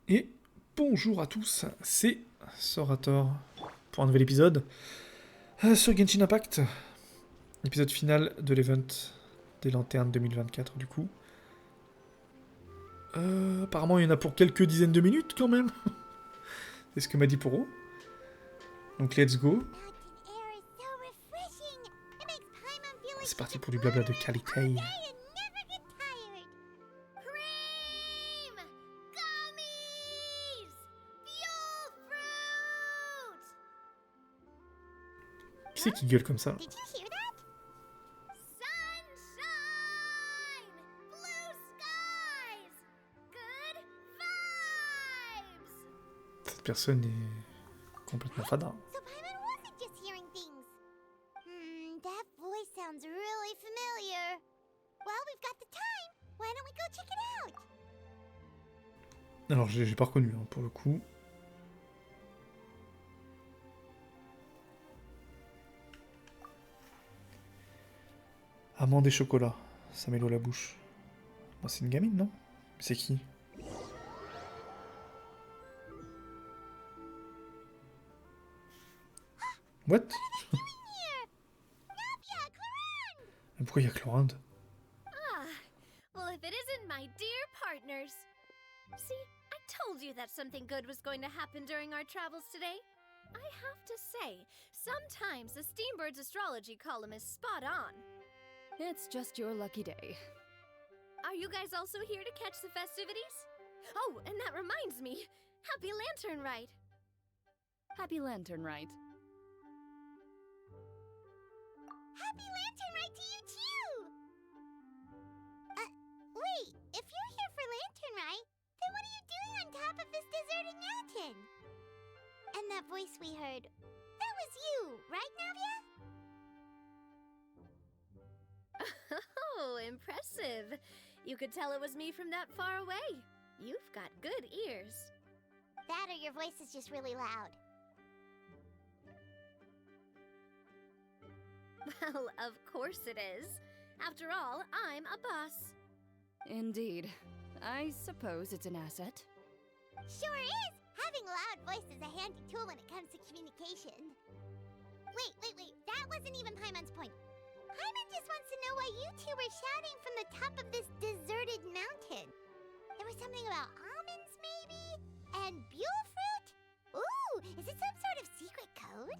Et bonjour à tous, c'est Sorator pour un nouvel épisode sur Genshin Impact, épisode final de l'event des Lanternes 2024 du coup. Apparemment il y en a pour quelques dizaines de minutes quand même, c'est ce que m'a dit Poro. Donc let's go, c'est parti pour du blabla de qualité. Qui c'est qui gueule comme ça? Cette personne est complètement fada. Alors j'ai pas reconnu hein, pour le coup. Amande et chocolat, ça met l'eau à la bouche. Bah, c'est une gamine non? C'est qui? What? Mais pourquoi il y a Chlorinde? Well, if it isn't my dear partners. See, I told you that something good was going to happen during our travels today. I have to say, sometimes the Steambird's astrology column is spot on. It's just your lucky day. Are you guys also here to catch the festivities? Oh, and that reminds me, Happy Lantern Rite. Happy Lantern Rite. Happy Lantern Rite to you too! Wait, if you're here for Lantern Rite, then what are you doing on top of this deserted mountain? And that voice we heard, that was you, right, Navia? Oh, impressive. You could tell it was me from that far away. You've got good ears. That or your voice is just really loud. Well, of course it is. After all, I'm a boss. Indeed. I suppose it's an asset. Sure is! Having a loud voice is a handy tool when it comes to communication. Wait, that wasn't even Paimon's point. Paimon just wants to know why you two were shouting from the top of this deserted mountain. There was something about almonds, maybe? And Buell fruit? Ooh, is it some sort of secret code?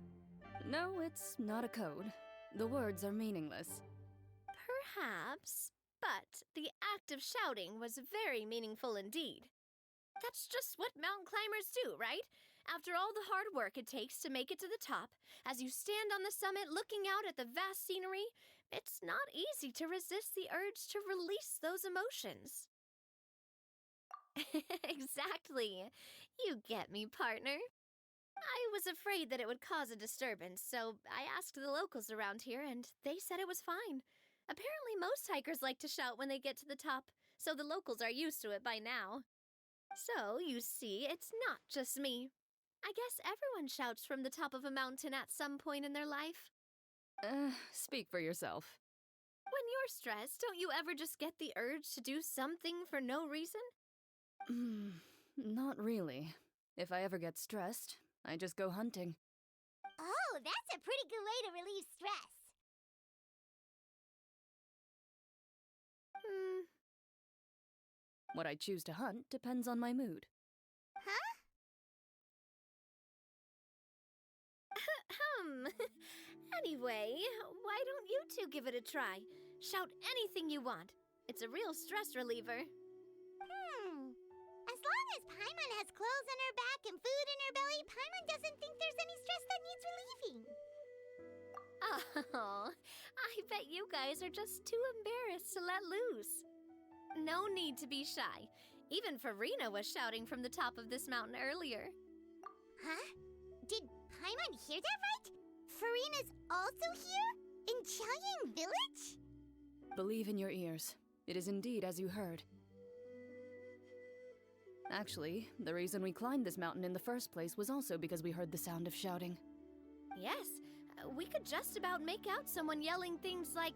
No, it's not a code. The words are meaningless. Perhaps, but the act of shouting was very meaningful indeed. That's just what mountain climbers do, right? After all the hard work it takes to make it to the top, as you stand on the summit looking out at the vast scenery, it's not easy to resist the urge to release those emotions. Exactly. You get me, partner. I was afraid that it would cause a disturbance, so I asked the locals around here, and they said it was fine. Apparently most hikers like to shout when they get to the top, so the locals are used to it by now. So, you see, it's not just me. I guess everyone shouts from the top of a mountain at some point in their life. Speak for yourself. When you're stressed, don't you ever just get the urge to do something for no reason? Not really. If I ever get stressed, I just go hunting. Oh, that's a pretty good way to relieve stress. What I choose to hunt depends on my mood. Huh? Anyway, why don't you two give it a try? Shout anything you want. It's a real stress reliever. As long as Paimon has clothes on her back and food in her belly, Paimon doesn't think there's any stress that needs relieving. Oh, I bet you guys are just too embarrassed to let loose. No need to be shy. Even Farina was shouting from the top of this mountain earlier. Huh? Did Paimon hear that right? Farina's also here? In Qiaoying Village? Believe in your ears. It is indeed as you heard. Actually, the reason we climbed this mountain in the first place was also because we heard the sound of shouting. Yes, we could just about make out someone yelling things like,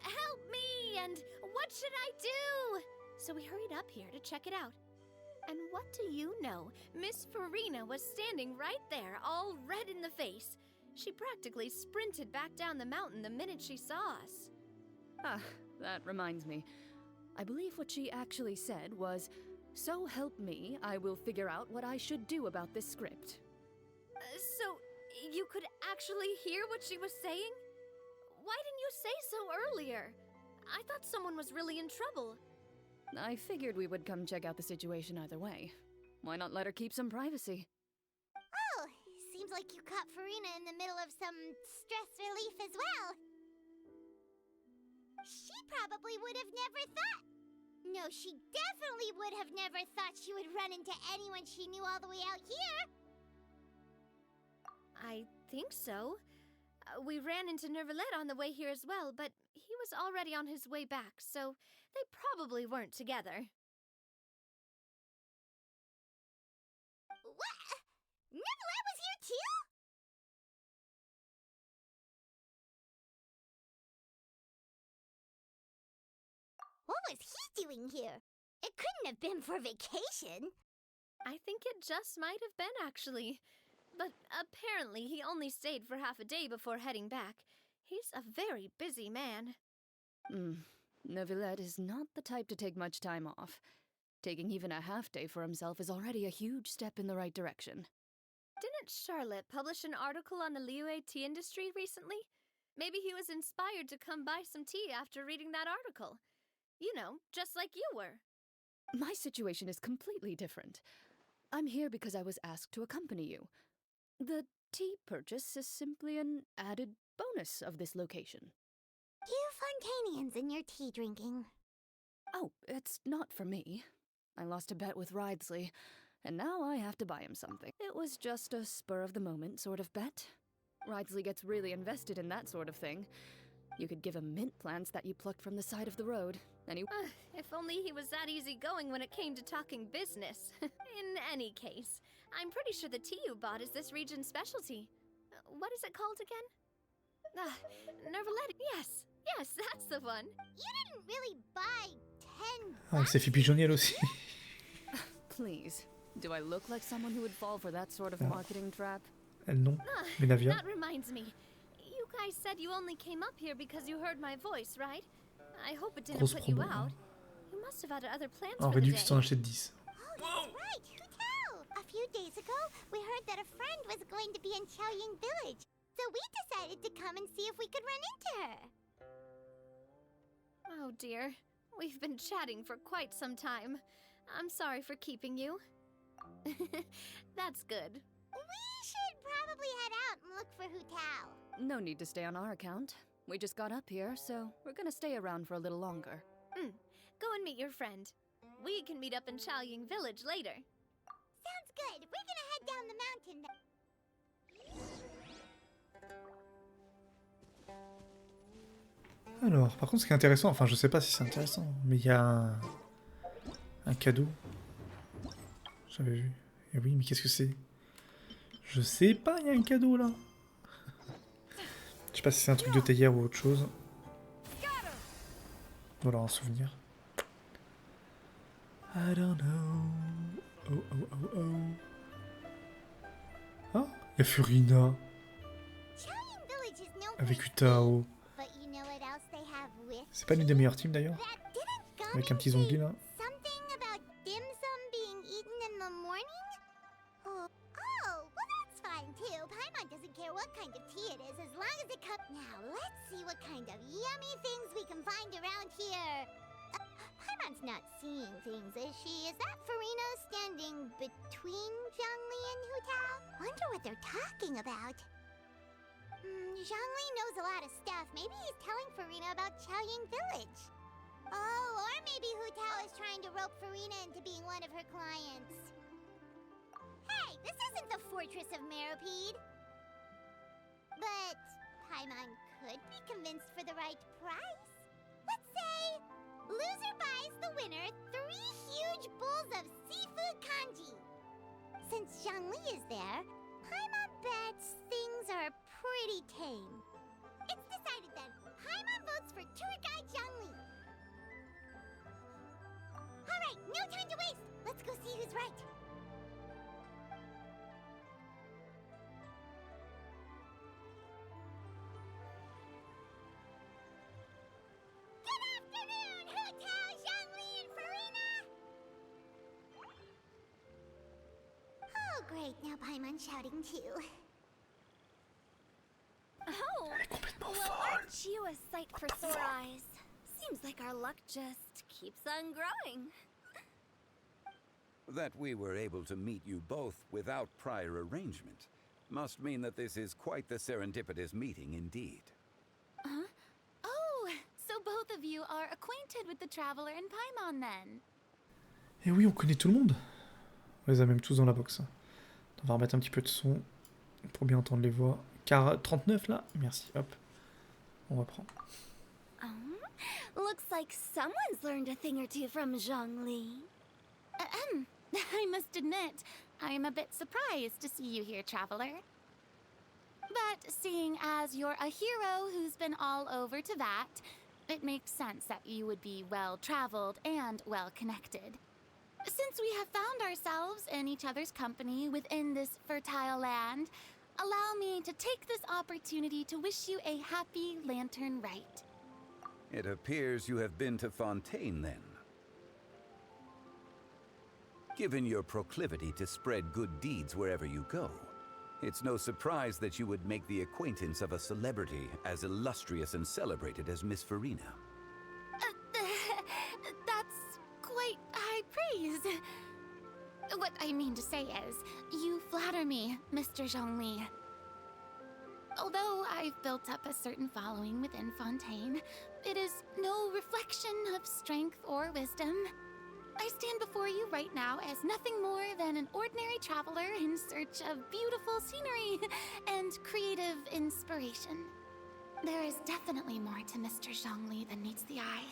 "Help me!" and "What should I do?" So we hurried up here to check it out. And what do you know? Miss Farina was standing right there, all red in the face. She practically sprinted back down the mountain the minute she saw us. Ah, that reminds me. I believe what she actually said was, "So help me, I will figure out what I should do about this script." So, you could actually hear what she was saying? Why didn't you say so earlier? I thought someone was really in trouble. I figured we would come check out the situation either way. Why not let her keep some privacy? Oh, seems like you caught Farina in the middle of some stress relief as well. She probably would have never thought. No, she definitely would have never thought she would run into anyone she knew all the way out here. I think so. We ran into Nervalet on the way here as well, but he was already on his way back, so they probably weren't together. What? Nervalet was here too? What was he doing here? It couldn't have been for vacation. I think it just might have been, actually. But apparently he only stayed for half a day before heading back. He's a very busy man. Neuvillette is not the type to take much time off. Taking even a half day for himself is already a huge step in the right direction. Didn't Charlotte publish an article on the Liyue tea industry recently? Maybe he was inspired to come buy some tea after reading that article. You know, just like you were. My situation is completely different. I'm here because I was asked to accompany you. The tea purchase is simply an added bonus of this location. You Fontanians and your tea drinking. Oh, it's not for me. I lost a bet with Ridesley, and now I have to buy him something. It was just a spur-of-the-moment sort of bet. Ridesley gets really invested in that sort of thing. You could give him mint plants that you plucked from the side of the road, and he... If only he was that easygoing when it came to talking business. In any case, I'm pretty sure the tea you bought is this region's specialty. What is it called again? Nervalet. Yes, that's the one. You didn't really buy 10 Ah, il s'est fait pigeonnier elle aussi. Please, do I look like someone who would fall for that sort of marketing trap? Elle non, mais Navia. That reminds me. You guys said you only came up here because you heard my voice, right? I hope it didn't Grosse put you promo. out. You must have had other plans En for the réduction, day. achète 10. Oh, that's right. Who tell? A few days ago, we heard that a friend was going to be in Xiaoying Village. So we decided to come and see if we could run into her. Oh dear. We've been chatting for quite some time. I'm sorry for keeping you. That's good. We should probably head out and look for Hu Tao. No need to stay on our account. We just got up here, so we're gonna stay around for a little longer. Go and meet your friend. We can meet up in Xiaoying Village later. Sounds good. We're gonna head down the mountain. Alors, par contre, ce qui est intéressant, enfin, je sais pas si c'est intéressant, mais il y a un cadeau. J'avais vu. Et oui, mais qu'est-ce que c'est? Je sais pas, il y a un cadeau là. Je sais pas si c'est un truc de théière ou autre chose. Voilà, un souvenir. I don't know. Oh, oh, oh, oh. Ah, il y a Furina Xiaoying Village is known for avec its Utao. But you know what else they have with C'est pas l'une des meilleures teams d'ailleurs? that didn't Gummy Avec un petit say zombie là. something about dim sum being eaten in the morning? Oh, well that's fine too. Paimon doesn't care what kind of tea it is as long as it comes. Now let's see what kind of yummy things we can find around here. Paimon's not seeing things, is she? Is that Farina standing between Zhangli and Hu Tao? Wonder what they're talking about. Zhangli knows a lot of stuff. Maybe he's telling Farina about Xiaoying Village. Oh, or maybe Hu Tao is trying to rope Farina into being one of her clients. Hey, this isn't the Fortress of Meropide. But Paimon could be convinced for the right price. Let's say loser buys the winner 3 huge bowls of seafood kanji. Since Zhangli is there, Paimon bets things are pretty tame. It's decided then. Paimon votes for tour guide Zhangli. Alright, no time to waste. Let's go see who's Oh, great. Now Paimon's shouting too. Oh, Elle est complètement well, folle. aren't you a sight for sore eyes? Seems like our luck just keeps on growing. That we were able to meet you both without prior arrangement must mean that this is quite the serendipitous meeting indeed. Huh? Oh, so both of you are acquainted with the Traveler and Paimon then? Et oui, on connaît tout le monde. On les a même tous dans la box. On va remettre un petit peu de son pour bien entendre les voix. Car 39 là, merci, hop. On reprend. Looks like someone's learned a thing or two from Zhongli. I must admit, I am a bit surprised to see you here, Traveler. But seeing as you're a hero who's been all over Teyvat, it makes sense that you would be well-traveled and well-connected. Since we have found ourselves in each other's company within this fertile land, allow me to take this opportunity to wish you a happy Lantern Rite. It appears you have been to Fontaine then. Given your proclivity to spread good deeds wherever you go, it's no surprise that you would make the acquaintance of a celebrity as illustrious and celebrated as Miss Farina. That's quite high praise. What I mean to say is, you flatter me, Mr. Zhongli. Although I've built up a certain following within Fontaine, it is no reflection of strength or wisdom. I stand before you right now as nothing more than an ordinary traveler in search of beautiful scenery and creative inspiration. There is definitely more to Mr. Zhongli than meets the eye.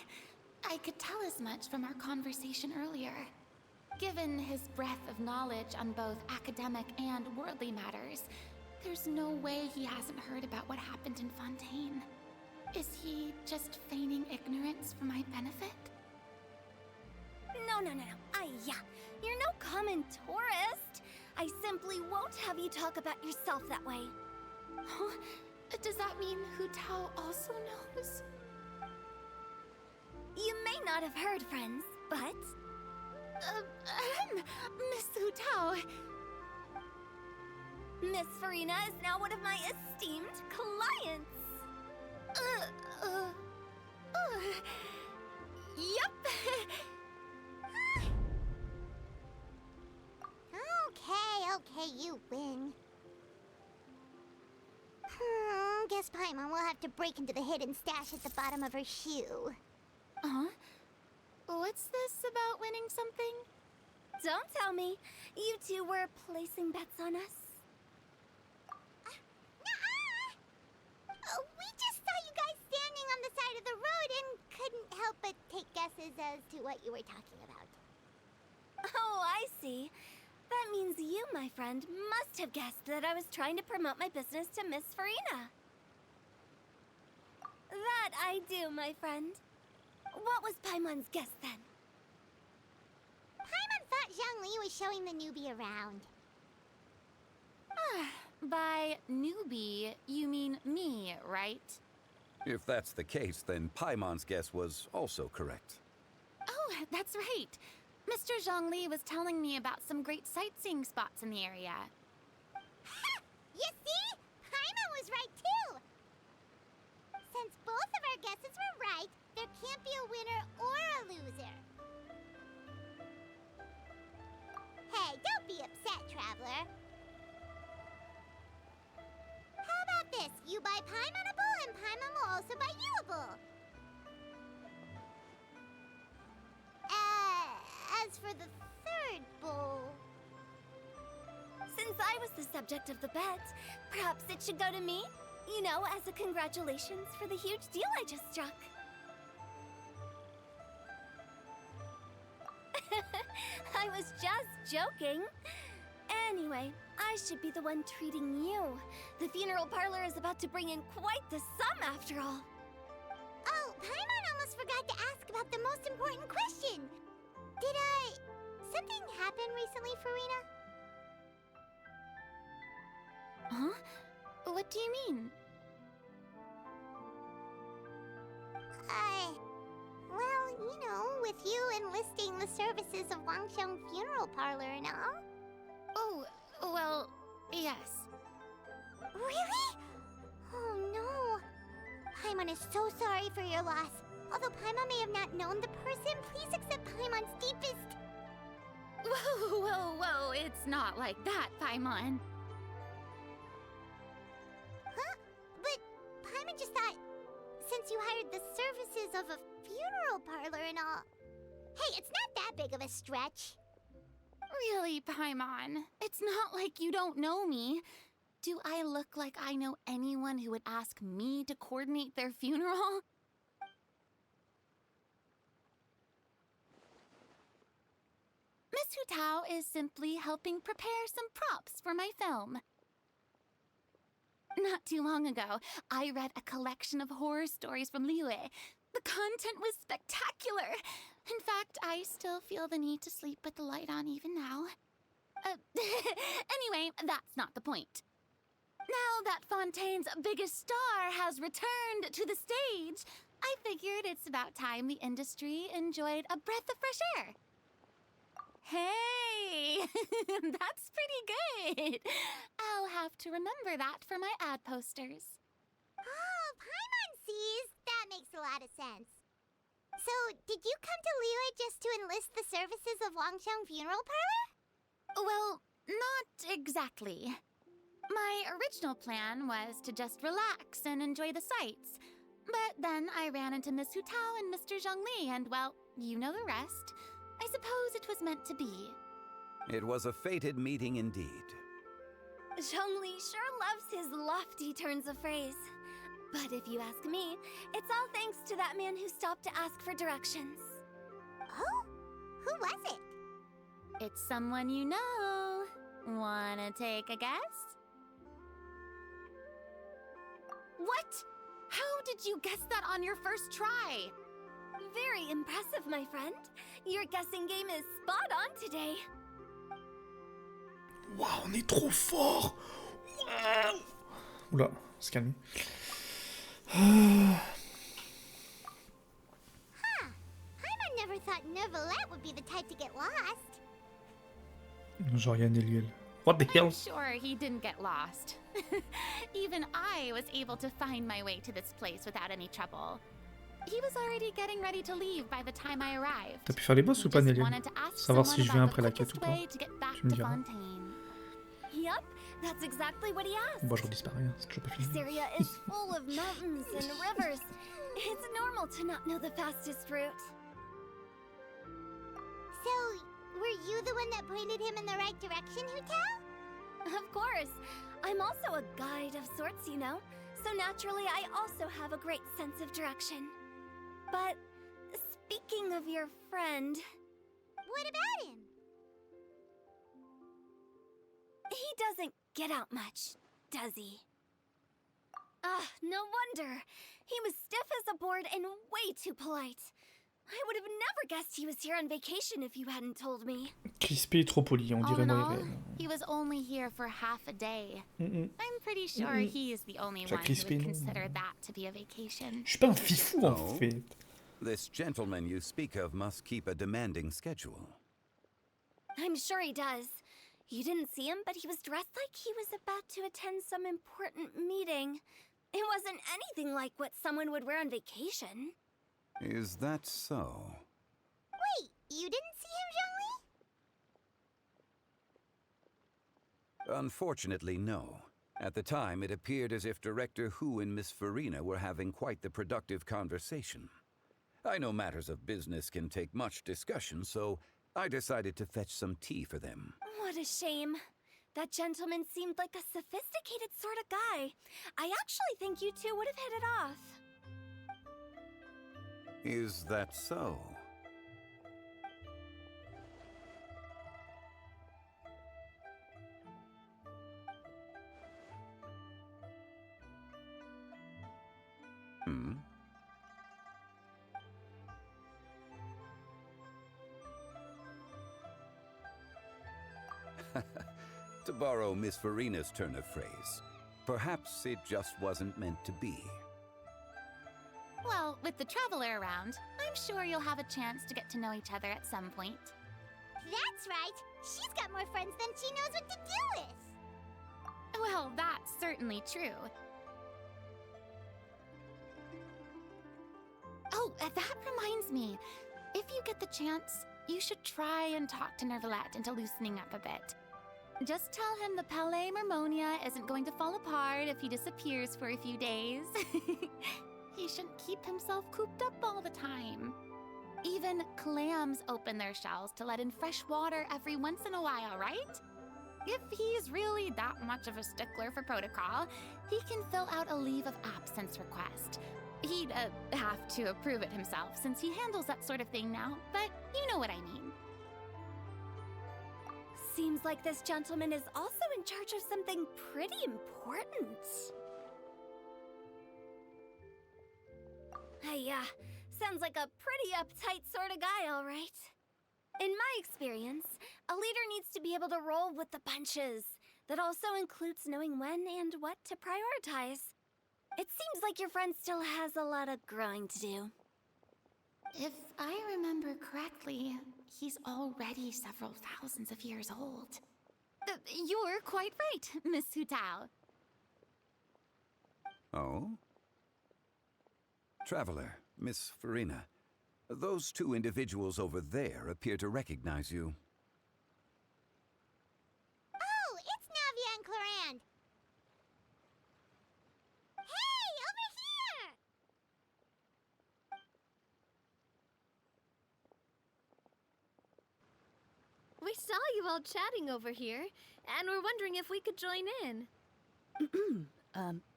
I could tell as much from our conversation earlier. Given his breadth of knowledge on both academic and worldly matters, there's no way he hasn't heard about what happened in Fontaine. Is he just feigning ignorance for my benefit? No. You're no common tourist. I simply won't have you talk about yourself that way. Huh? Does that mean Hu Tao also knows? You may not have heard, friends, but... Miss Hu Tao... Miss Farina is now one of my esteemed clients. Yep. Okay, you win. Guess Paimon will have to break into the hidden stash at the bottom of her shoe. Huh? What's this about winning something? Don't tell me. You two were placing bets on us. We just saw you guys standing on the side of the road and couldn't help but take guesses as to what you were talking about. Oh, I see. That means you, my friend, must have guessed that I was trying to promote my business to Miss Farina. That I do, my friend. What was Paimon's guess then? Paimon thought Zhongli was showing the newbie around. By newbie, you mean me, right? If that's the case, then Paimon's guess was also correct. Oh, that's right. Mr. Zhongli was telling me about some great sightseeing spots in the area. Ha! You see? Paimon was right too! Since both of our guesses were right, there can't be a winner or a loser. Hey, don't be upset, Traveler. How about this? You buy Paimon a bowl and Paimon will also buy you a bowl. As for the third bowl... Since I was the subject of the bet, perhaps it should go to me? You know, as a congratulations for the huge deal I just struck. I was just joking. Anyway, I should be the one treating you. The funeral parlor is about to bring in quite the sum after all. Oh, Paimon almost forgot to ask about the most important question. Did something happen recently, Farina? Huh? What do you mean? Well, you know, with you enlisting the services of Wangsheng Funeral Parlor and all. Oh, yes. Really? Oh no. Paimon is so sorry for your loss. Although Paimon may have not known the person, please accept Paimon's deepest... Whoa, whoa, whoa, it's not like that, Paimon. Huh? But Paimon just thought, since you hired the services of a funeral parlor and all... Hey, it's not that big of a stretch. Really, Paimon? It's not like you don't know me. Do I look like I know anyone who would ask me to coordinate their funeral? Miss Hu Tao is simply helping prepare some props for my film. Not too long ago, I read a collection of horror stories from Liyue. The content was spectacular. In fact, I still feel the need to sleep with the light on even now. Anyway, that's not the point. Now that Fontaine's biggest star has returned to the stage, I figured it's about time the industry enjoyed a breath of fresh air. Hey, that's pretty good. I'll have to remember that for my ad posters. Oh, Paimon sees. That makes a lot of sense. So, did you come to Liyue just to enlist the services of Wangxiang Funeral Parlor? Well, not exactly. My original plan was to just relax and enjoy the sights. But then I ran into Miss Hu Tao and Mr. Zhongli, and well, you know the rest. I suppose it was meant to be. It was a fated meeting indeed. Zhongli sure loves his lofty turns of phrase. But if you ask me, it's all thanks to that man who stopped to ask for directions. Oh? Who was it? It's someone you know. Wanna take a guess? What? How did you guess that on your first try? Very impressive, my friend. Your guessing game is spot on today. Waouh, on est trop fort. Waouh. Oula, on se calme. Huh. Paimon never thought Neuvillette would be the type to get lost. Jorian et Liel. What the hell? I'm sure he didn't get lost. Even I was able to find my way to this place without any trouble. He was already getting ready to leave by the time I arrived. T'as pu faire les boss ou pas, Just Néliel? wanted to ask Savoir si someone je viens about après the la quête ou quickest pas. way to get back Tu me to diras. Fontaine. Yep, that's exactly what he asked. Bon, je redisparais, hein, c'est toujours pas This fini. area is full of mountains and rivers. It's normal to not know the fastest route. So, were you the one that pointed him in the right direction, Hu Tao? Of course. I'm also a guide of sorts, you know. So naturally, I also have a great sense of direction. But speaking of your friend... What about him? He doesn't get out much, does he? No wonder. He was stiff as a board and way too polite. I would have never guessed he was here on vacation if you hadn't told me. Crispé et trop poli, on All dirait in moi all, et réel. he was only here for half a day. Mm-mm. I'm pretty sure he is the only Ça one who crispé, would non? consider that to be a vacation. Je suis pas un fifou en Oh. fait. This gentleman you speak of must keep a demanding schedule. I'm sure he does. You didn't see him, but he was dressed like he was about to attend some important meeting. It wasn't anything like what someone would wear on vacation. Is that so? Wait, you didn't see him, Zhongli? Unfortunately, no. At the time, it appeared as if Director Hu and Miss Farina were having quite the productive conversation. I know matters of business can take much discussion, so I decided to fetch some tea for them. What a shame. That gentleman seemed like a sophisticated sort of guy. I actually think you two would have hit it off. Is that so? Hmm? To borrow Miss Farina's turn of phrase, perhaps it just wasn't meant to be. Well, with the traveler around, I'm sure you'll have a chance to get to know each other at some point. That's right. She's got more friends than she knows what to do with. Well, that's certainly true. Oh, that reminds me. If you get the chance, you should try and talk to Nervalette into loosening up a bit. Just tell him the Palais Mermonia isn't going to fall apart if he disappears for a few days. He shouldn't keep himself cooped up all the time. Even clams open their shells to let in fresh water every once in a while, right? If he's really that much of a stickler for protocol, he can fill out a leave of absence request. He'd have to approve it himself since he handles that sort of thing now, but you know what I mean. Seems like this gentleman is also in charge of something pretty important. Yeah, sounds like a pretty uptight sort of guy, all right. In my experience, a leader needs to be able to roll with the punches. That also includes knowing when and what to prioritize. It seems like your friend still has a lot of growing to do. If I remember correctly, he's already several thousands of years old. You're quite right, Miss Hutao. Oh? Traveler, Miss Farina, those two individuals over there appear to recognize you. Oh, it's Navia and Clarand. Hey, over here! We saw you all chatting over here, and we're wondering if we could join in.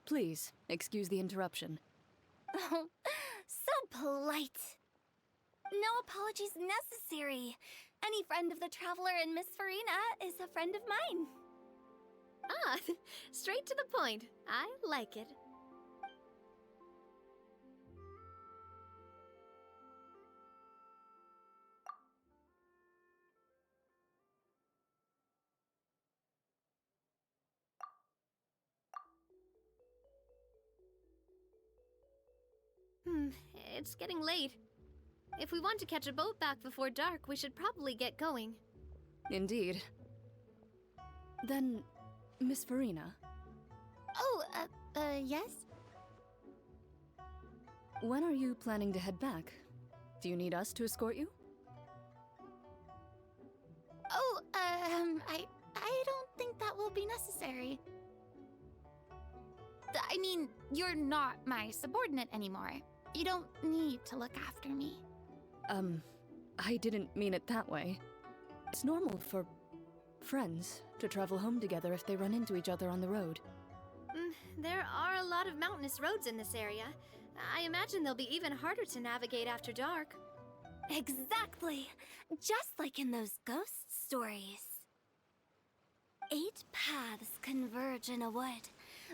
Please, excuse the interruption. Oh, so polite. No apologies necessary. Any friend of the Traveler and Miss Farina is a friend of mine. Ah, straight to the point. I like it. It's getting late. If we want to catch a boat back before dark, we should probably get going. Indeed. Then, Miss Farina, Oh, yes? when are you planning to head back? Do you need us to escort you? Oh, I don't think that will be necessary. I mean, you're not my subordinate anymore. You don't need to look after me. I didn't mean it that way. It's normal for friends to travel home together if they run into each other on the road. There are a lot of mountainous roads in this area. I imagine they'll be even harder to navigate after dark. Exactly. Just like in those ghost stories. 8 paths converge in a wood.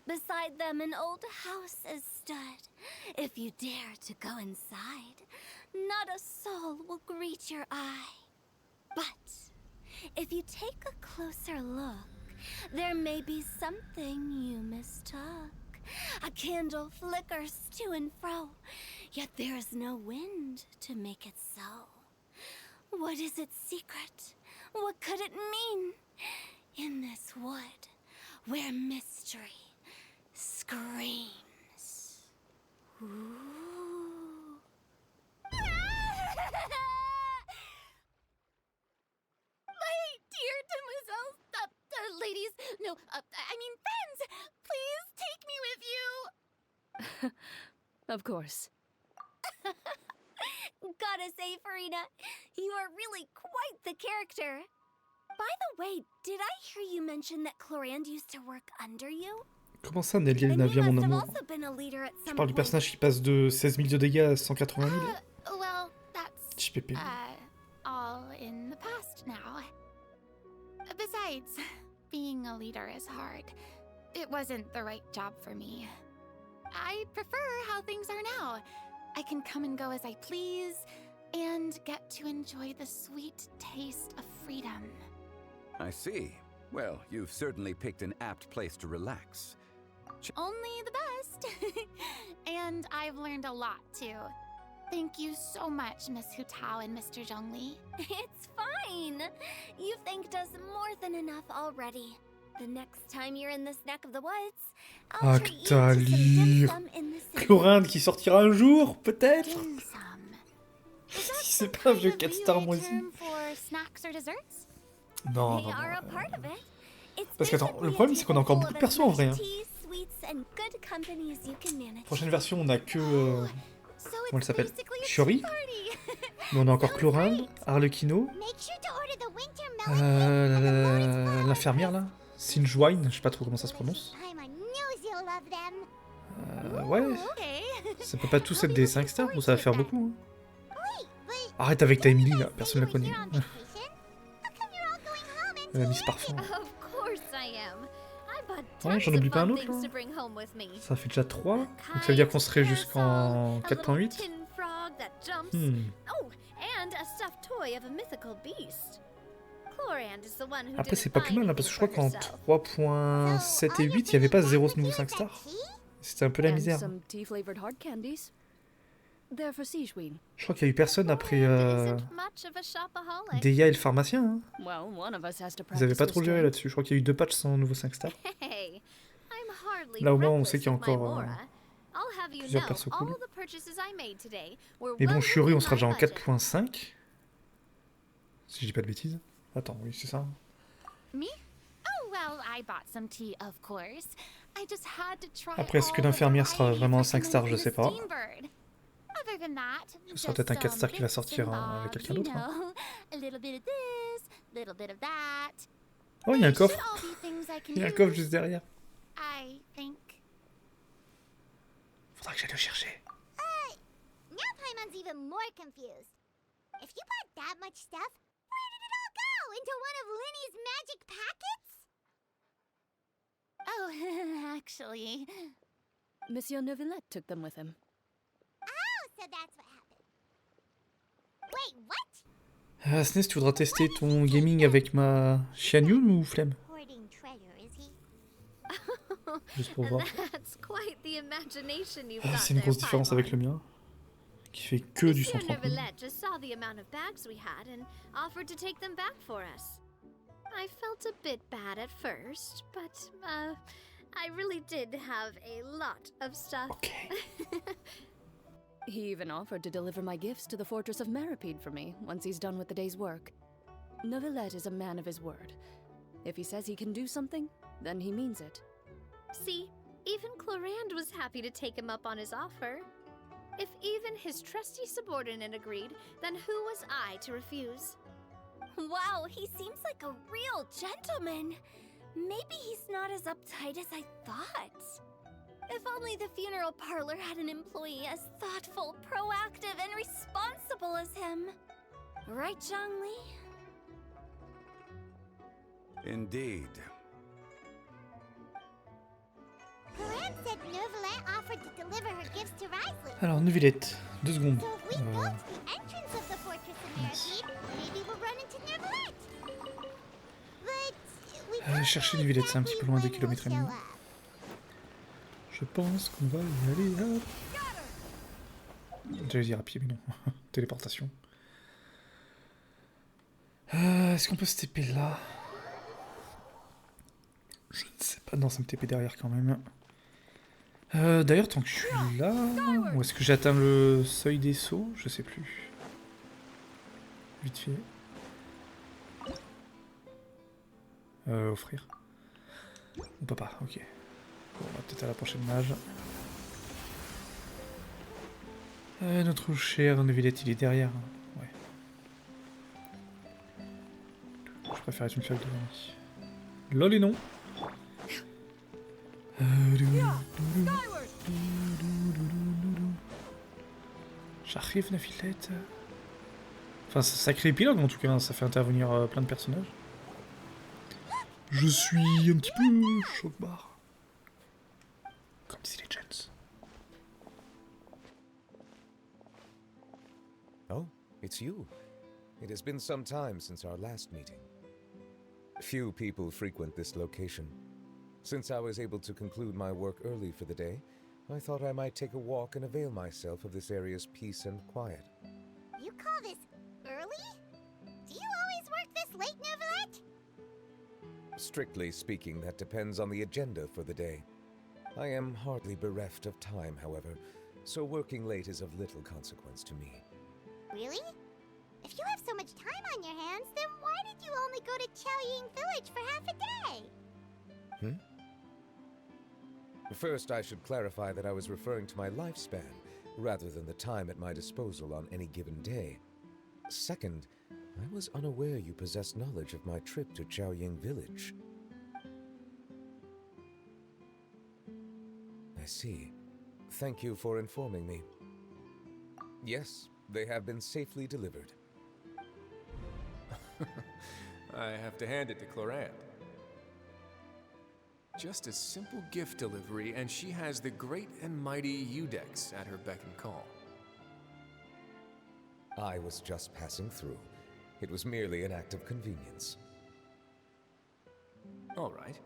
Beside them an old house is stood. If you dare to go inside, not a soul will greet your eye. But if you take a closer look, there may be something you mistook. A candle flickers to and fro, yet there is no wind to make it so. What is its secret? What could it mean? In this wood, where mystery screams. Ooh. My dear demoiselles, ladies, no, I mean friends, please take me with you. Of course. Gotta say, Farina, you are really quite the character. By the way, did I hear you mention that Clarand used to work under you? Comment ça, Nelly And Navia, you mon must have amour? also been a leader at Tu some parles du point. personnage qui passe de 16 000 de dégâts à 180 000? Well, that's, JPP. all in the past now. Besides, being a leader is hard. It wasn't the right job for me. I prefer how things are now. I can come and go as I please, and get to enjoy the sweet taste of freedom. I see. Well, you've certainly picked an apt place to relax. Only the best. And I've learned a lot, too. Thank you so much, Miss Hutao and Mr. Zhongli. It's fine. You thanked us more than enough already. The next time you're in this neck of the woods, I'll Ah, treat you que to some dim lire. sum in the city. Chlorinde qui sortira un jour, peut-être. Dim sum. Is that Si c'est some pas un kind vieux of 4 stars Liyue moisi. term for snacks or desserts? Non, They non, are a non. part of it. It's Parce qu'attends, le basically problème a c'est qu'on a encore table beaucoup de full persos en of vrai. Hein. nice teas, sweets, and good companies you can manage. Prochaine version, on a que. So Comment elle it's s'appelle basically a Shuri. party. Mais on a encore Chlorinde, Harlequino, Make sure to order the winter melon l'infirmière là, Sinjwine, je sais pas trop comment ça se prononce. Paimon knows you'll love them. Ouais, Okay. ça peut pas tous être des 5 stars, ou ça va faire beaucoup. Hein. Wait, but Arrête avec ta Emily là, you personne la were connaît. here on vacation? How come you're all going home and Miss Parfum. Of course I am. I bought Ouais, tons j'en of oublie pas un fun autre, things là. to bring home with me. Ça fait déjà 3, A donc ça veut dire qu'on serait kite, jusqu'en parasol, a little 4.8. tin frog that jumps. Oh, and a stuffed toy of a mythical beast. Chlorand is the one who Après didn't c'est pas plus find mal, hein, parce que je crois anything qu'en for herself. 3.7 et 8, il n'y avait pas 0 nouveau 5 stars. C'était un peu la And misère. some tea-flavored hard candies. They're for Sijuin. Je crois qu'il y a eu personne après Chlorand isn't much of a shopaholic. Deya et le pharmacien. Hein. Well, one of us has to Ils avaient practice pas trop géré restraint. là-dessus. Je crois qu'il y a eu 2 patchs sans nouveau 5 stars. Hey, I'm hardly Là, au moins, on reckless sait qu'il y a with my encore, Mora. I'll have you plusieurs know, persos cool. all the purchases I made today were Mais bon, well Shuri, on within sera my déjà en budget. 4.5. Si je dis pas de bêtises. Attends, oui, c'est ça. Me? Oh, well, I bought some tea, of course. I just had to try Après, est-ce que all the l'infirmière sera varieties vraiment 5 recommended stars, je in the sais pas. Steambird. Other than that, Ce sera just peut-être un 4 some stars qui va bits sortir and avec bobs, quelqu'un you d'autre. Hein. know. A little bit of this, little bit of that. Oh, il y a un They should coffre. all be things I can Il y a un coffre use, juste derrière. I think. Faudra que j'aille le chercher. Now Paimon's even more confused. If you bought that much stuff, where did it all go? Into one of Linny's magic packets? Oh, actually. Monsieur Neuvillette took them with him. Oh, so that's what happened. Wait, what? Snes, tu voudras tester ton gaming avec ma Xianyun ou flemme? Hoarding treasure, is he? Juste pour voir. That's quite the imagination you've Ah, got c'est une there, grosse différence Paimon. avec le mien. Qui fait que du Monsieur 130 000. Neuvillette just saw the amount of bags we had and offered to take them back for us. I felt a bit bad at first, but, I really did have a lot of stuff. Ok. He even offered to deliver my gifts to the fortress of Meripede for me once he's done with the day's work. Neuvillette is a man of his word. If he says he can do something, then he means it. See, even Chlorand was happy to take him up on his offer. If even his trusty subordinate agreed, then who was I to refuse? Wow, he seems like a real gentleman. Maybe he's not as uptight as I thought. If only the funeral parlor had an employee as thoughtful, proactive, and responsible as him. Right, Zhongli? Indeed. Chlorand said Neuvillette offered to deliver her gifts to Risley. Alors, Neuvillette. 2 secondes. So if we go to the entrance of the fortress of Meripede, maybe we'll run into Neuvillette. But we Aller chercher Neuvillette, c'est un petit peu loin, 2 km et demi. Je pense qu'on va y aller à... J'allais dire à pied, mais non. Téléportation. Est-ce qu'on peut se TP là? Je ne sais pas. Non, ça me TP derrière quand même. D'ailleurs, tant que je suis là... Ou est-ce que j'atteins le seuil des sauts? Je sais plus. Vite fait. Offrir. On peut pas, ok. Bon, on va peut-être à la prochaine mage. Notre cher Neuvillette, il est derrière. Ouais. Je préfère être une flaque devant lui. Lol et non. J'arrive, Neuvillette. Enfin, c'est un sacré épilogue en tout cas, hein. Ça fait intervenir plein de personnages. Je suis un petit peu choc-barre. Comme disaient les gens. Oh, it's you. It has been some time since our last meeting. Few people frequent this location. Since I was able to conclude my work early for the day, I thought I might take a walk and avail myself of this area's peace and quiet. You call this early? Do you always work this late, Neuvillette? Strictly speaking, that depends on the agenda for the day. I am hardly bereft of time, however, so working late is of little consequence to me. Really? If you have so much time on your hands, then why did you only go to Chaoying Village for half a day? First, I should clarify that I was referring to my lifespan, rather than the time at my disposal on any given day. Second, I was unaware you possessed knowledge of my trip to Chaoying Village. I see. Thank you for informing me. Yes, they have been safely delivered. I have to hand it to Clorant. Just a simple gift delivery, and she has the great and mighty Udex at her beck and call. I was just passing through. It was merely an act of convenience. All right.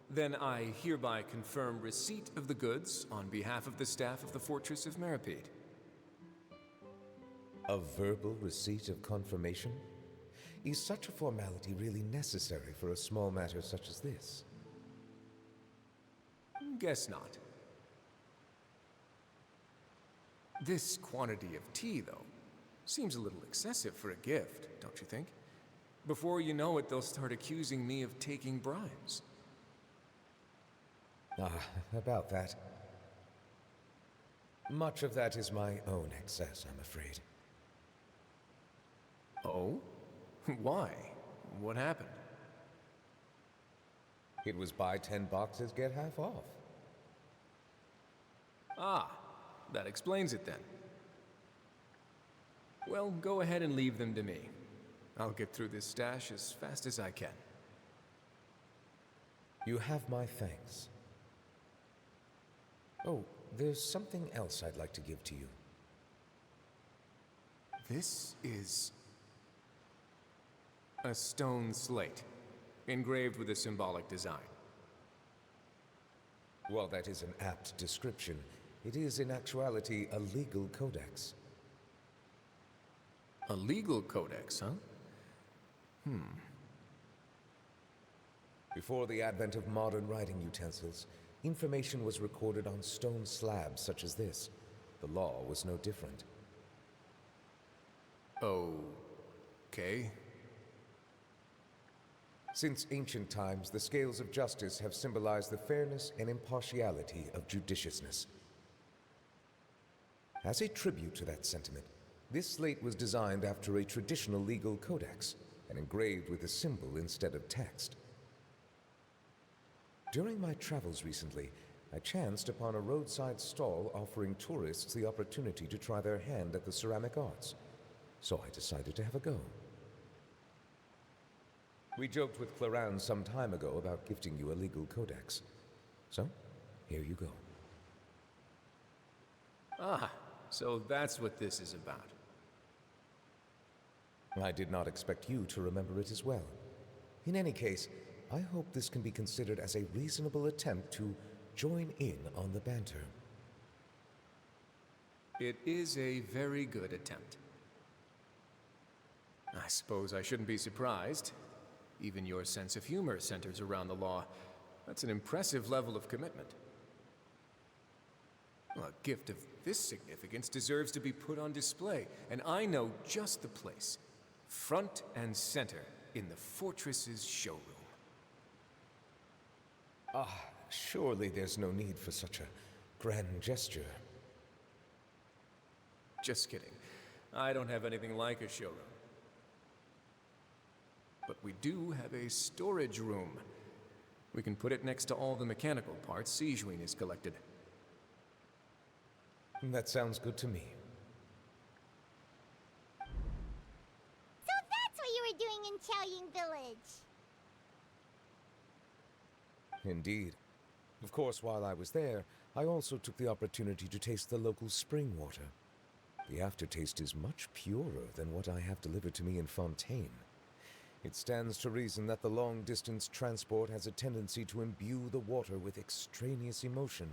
Then I hereby confirm receipt of the goods on behalf of the staff of the Fortress of Meripede. A verbal receipt of confirmation? Is such a formality really necessary for a small matter such as this? Guess not. This quantity of tea, though, seems a little excessive for a gift, don't you think? Before you know it, they'll start accusing me of taking bribes. About that. Much of that is my own excess, I'm afraid. Oh? Why? What happened? It was buy 10 boxes, get half off. Ah, that explains it then. Well, go ahead and leave them to me. I'll get through this stash as fast as I can. You have my thanks. Oh, there's something else I'd like to give to you. This is a stone slate, engraved with a symbolic design. While that is an apt description, it is in actuality a legal codex. A legal codex, huh? Before the advent of modern writing utensils, information was recorded on stone slabs such as this. The law was no different. Okay. Since ancient times, the scales of justice have symbolized the fairness and impartiality of judiciousness. As a tribute to that sentiment, this slate was designed after a traditional legal codex and engraved with a symbol instead of text. During my travels recently, I chanced upon a roadside stall offering tourists the opportunity to try their hand at the ceramic arts, so I decided to have a go. We joked with Clorant some time ago about gifting you a legal codex. So, here you go. Ah, so that's what this is about. I did not expect you to remember it as well. In any case, I hope this can be considered as a reasonable attempt to join in on the banter. It is a very good attempt. I suppose I shouldn't be surprised. Even your sense of humor centers around the law. That's an impressive level of commitment. Well, a gift of this significance deserves to be put on display, and I know just the place. Front and center in the fortress's showroom. Surely there's no need for such a grand gesture. Just kidding. I don't have anything like a showroom. But we do have a storage room. We can put it next to all the mechanical parts Sijuin has collected. That sounds good to me. So that's what you were doing in Chaoying Village. Indeed. Of course, while I was there, I also took the opportunity to taste the local spring water. The aftertaste is much purer than what I have delivered to me in Fontaine. It stands to reason that the long-distance transport has a tendency to imbue the water with extraneous emotion.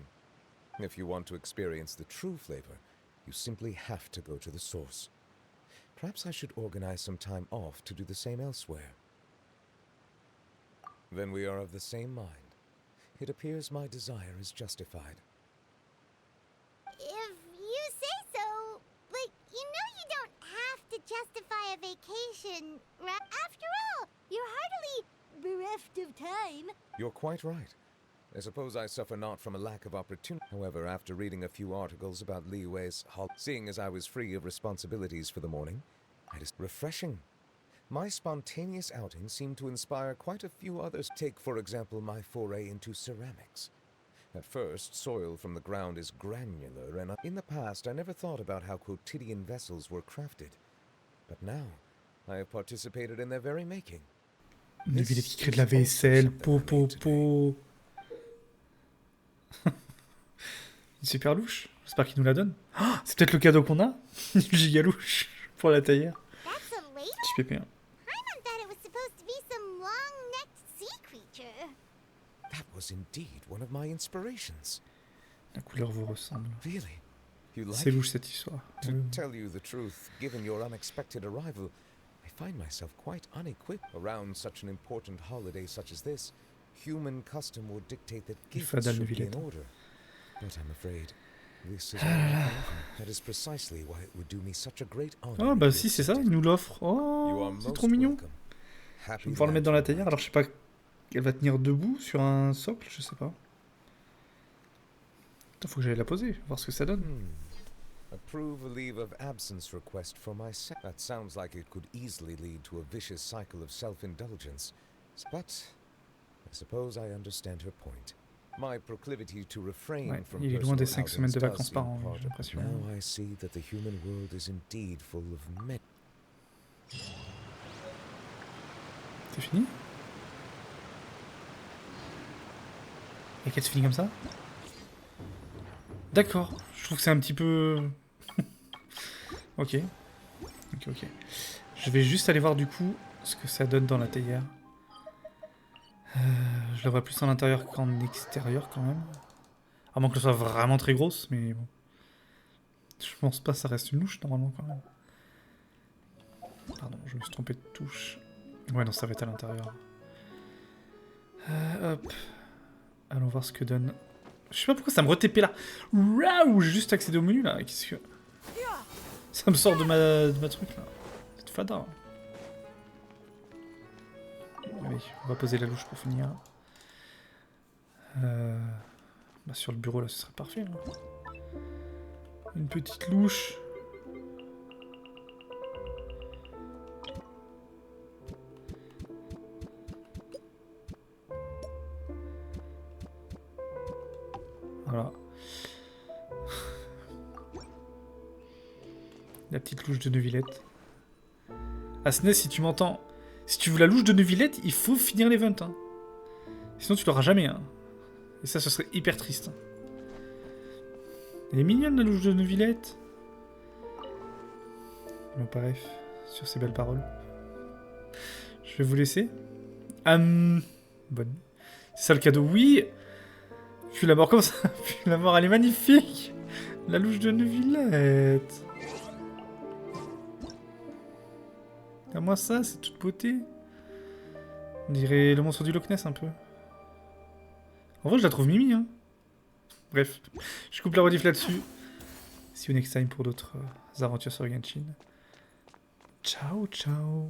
If you want to experience the true flavor, you simply have to go to the source. Perhaps I should organize some time off to do the same elsewhere. Then we are of the same mind. It appears my desire is justified. If you say so, but you know you don't have to justify a vacation, right? After all, you're hardly bereft of time. You're quite right. I suppose I suffer not from a lack of opportunity. However, after reading a few articles about Li Wei's seeing as I was free of responsibilities for the morning, it is refreshing. My spontaneous outing seemed to inspire quite a few others. Take, for example, my foray into ceramics. At first, soil from the ground is granular, and in the past I never thought about how quotidian vessels were crafted. But now, I have participated in their very making. Une ville qui crée de la vaisselle, Une super louche. J'espère qu'il nous la donne. Oh, c'est peut-être le cadeau qu'on a. Une giga louche pour la taillère. That's a lady? Petit pépé. Paimon thought it was supposed to be some long-necked sea creature. That was indeed one of my inspirations. La couleur vous ressemble. Really? You like C'est it? louche cette histoire. To tell you the truth, given your unexpected arrival, I find myself quite unequipped. Around such an important holiday such as this, human custom would dictate that gifts Fadal should be in Villette. order. But I'm afraid this is not that is precisely why it would do me such a great honor. Oh bah si c'est ça, il nous l'offre. You Oh, are c'est most trop mignon. welcome. Je Happy vais pouvoir le mettre dans la taillère. land. Alors je sais pas, elle va tenir debout sur un socle, je sais pas. Putain, faut que j'aille la poser, voir ce que ça donne. Approve a leave of absence request for my That sounds like it could easily lead to a vicious cycle of self-indulgence. But I suppose I understand her point. My proclivity to refrain Ouais, from il est loin des personal 5 semaines de outings vacances does par seem an, part j'ai of- l'impression. Now I see that the human world is indeed full of men. C'est fini? Et qu'elle se finit comme ça? D'accord, je trouve que c'est un petit peu... Ok. Ok. Je vais juste aller voir du coup ce que ça donne dans la théière. Je la vois plus en intérieur qu'en extérieur quand même. À moins que ce soit vraiment très grosse, mais bon. Je pense pas que ça reste une louche normalement quand même. Pardon, je me suis trompé de touche. Ouais, non, ça va être à l'intérieur. Hop. Allons voir ce que donne. Je sais pas pourquoi ça me re-TP là. Waouh, j'ai juste accédé au menu là. Qu'est-ce que. Ça me sort de ma truc là. C'est fada. Allez, on va poser la louche pour finir. Bah, sur le bureau là, ce serait parfait. Là. Une petite louche. Voilà. La petite louche de Neuvillette. Asnes, si tu m'entends, si tu veux la louche de Neuvillette, il faut finir l'event. Hein. Sinon tu l'auras jamais. Hein. Et ça, ce serait hyper triste. Hein. Elle est mignonne la louche de Neuvillette. Bon, bref, sur ces belles paroles. Je vais vous laisser. Bonne. C'est ça le cadeau. Oui. Puis la mort comme ça. Puis la mort, elle est magnifique. La louche de Neuvillette. Regarde-moi ça, c'est toute beauté. On dirait le monstre du Loch Ness un peu. En vrai, je la trouve mimi, hein. Bref, je coupe la rediff là-dessus. See you next time pour d'autres aventures sur Genshin. Ciao, ciao.